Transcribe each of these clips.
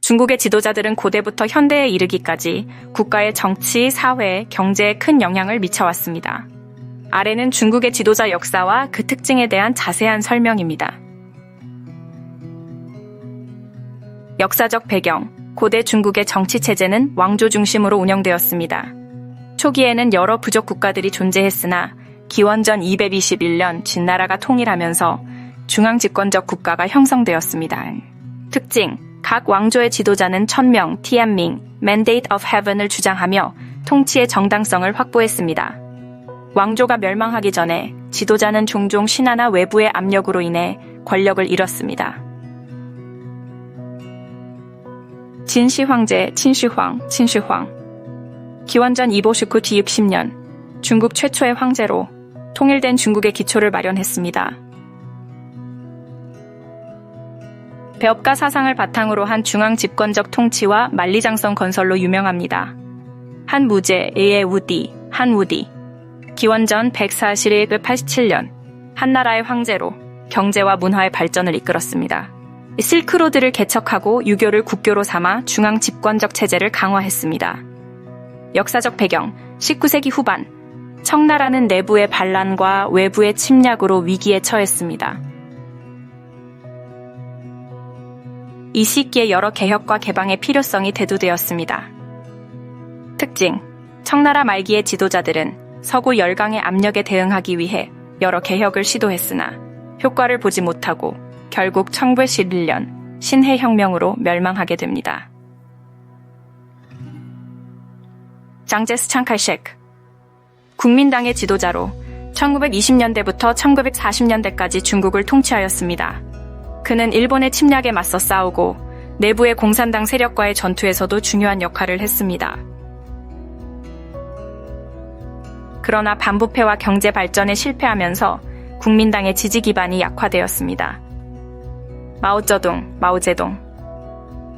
중국의 지도자들은 고대부터 현대에 이르기까지 국가의 정치, 사회, 경제에 큰 영향을 미쳐왔습니다. 아래는 중국의 지도자 역사와 그 특징에 대한 자세한 설명입니다. 역사적 배경. 고대 중국의 정치 체제는 왕조 중심으로 운영되었습니다. 초기에는 여러 부족 국가들이 존재했으나 기원전 221년 진나라가 통일하면서 중앙 집권적 국가가 형성되었습니다. 특징. 각 왕조의 지도자는 천명, 티안밍, Mandate of Heaven을 주장하며 통치의 정당성을 확보했습니다. 왕조가 멸망하기 전에 지도자는 종종 신하나 외부의 압력으로 인해 권력을 잃었습니다. 진시 황제, 친시황. 기원전 259 60년 중국 최초의 황제로 통일된 중국의 기초를 마련했습니다. 배업가 사상을 바탕으로 한 중앙 집권적 통치와 만리장성 건설로 유명합니다. 한무제의 우디, 한우디. 기원전 141-87년 한나라의 황제로 경제와 문화의 발전을 이끌었습니다. 실크로드를 개척하고 유교를 국교로 삼아 중앙 집권적 체제를 강화했습니다. 역사적 배경. 19세기 후반 청나라는 내부의 반란과 외부의 침략으로 위기에 처했습니다. 이 시기에 여러 개혁과 개방의 필요성이 대두되었습니다. 특징. 청나라 말기의 지도자들은 서구 열강의 압력에 대응하기 위해 여러 개혁을 시도했으나 효과를 보지 못하고 결국 1911년 신해혁명으로 멸망하게 됩니다. 장제스 창칼셰크. 국민당의 지도자로 1920년대부터 1940년대까지 중국을 통치하였습니다. 그는 일본의 침략에 맞서 싸우고 내부의 공산당 세력과의 전투에서도 중요한 역할을 했습니다. 그러나 반부패와 경제 발전에 실패하면서 국민당의 지지 기반이 약화되었습니다. 마오쩌둥.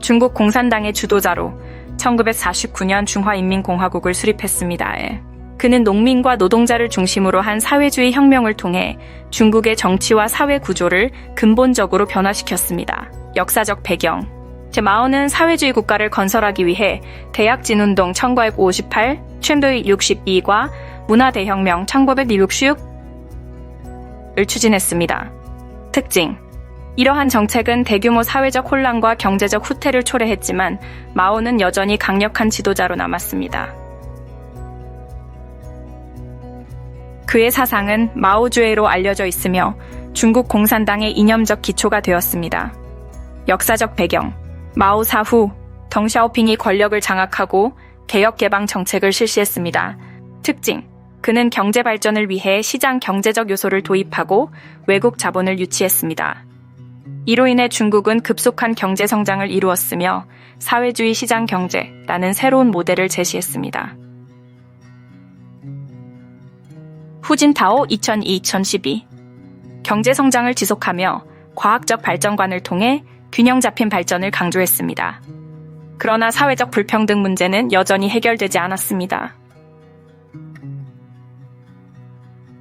중국 공산당의 주도자로 1949년 중화인민공화국을 수립했습니다. 그는 농민과 노동자를 중심으로 한 사회주의 혁명을 통해 중국의 정치와 사회 구조를 근본적으로 변화시켰습니다. 역사적 배경. 마오는 사회주의 국가를 건설하기 위해 대약진운동 1958, 1962과 문화대혁명 1966을 추진했습니다. 특징. 이러한 정책은 대규모 사회적 혼란과 경제적 후퇴를 초래했지만 마오는 여전히 강력한 지도자로 남았습니다. 그의 사상은 마오주의로 알려져 있으며 중국 공산당의 이념적 기초가 되었습니다. 역사적 배경. 마오 사후 덩샤오핑이 권력을 장악하고 개혁 개방 정책을 실시했습니다. 특징. 그는 경제 발전을 위해 시장 경제적 요소를 도입하고 외국 자본을 유치했습니다. 이로 인해 중국은 급속한 경제 성장을 이루었으며 사회주의 시장 경제라는 새로운 모델을 제시했습니다. 후진타오 2002-2012. 경제 성장을 지속하며 과학적 발전관을 통해 균형 잡힌 발전을 강조했습니다. 그러나 사회적 불평등 문제는 여전히 해결되지 않았습니다.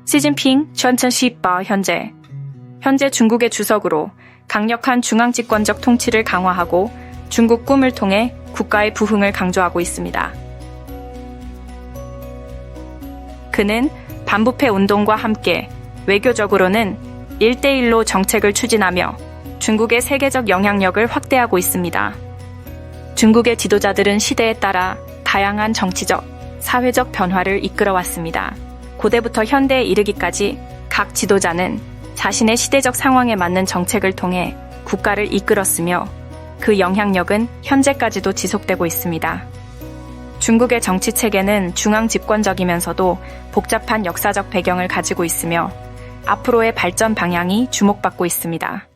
시진핑 2018 현재 중국의 주석으로 강력한 중앙 집권적 통치를 강화하고 중국 꿈을 통해 국가의 부흥을 강조하고 있습니다. 그는 반부패 운동과 함께 외교적으로는 1대1로 정책을 추진하며 중국의 세계적 영향력을 확대하고 있습니다. 중국의 지도자들은 시대에 따라 다양한 정치적, 사회적 변화를 이끌어왔습니다. 고대부터 현대에 이르기까지 각 지도자는 자신의 시대적 상황에 맞는 정책을 통해 국가를 이끌었으며 그 영향력은 현재까지도 지속되고 있습니다. 중국의 정치 체계는 중앙 집권적이면서도 복잡한 역사적 배경을 가지고 있으며 앞으로의 발전 방향이 주목받고 있습니다.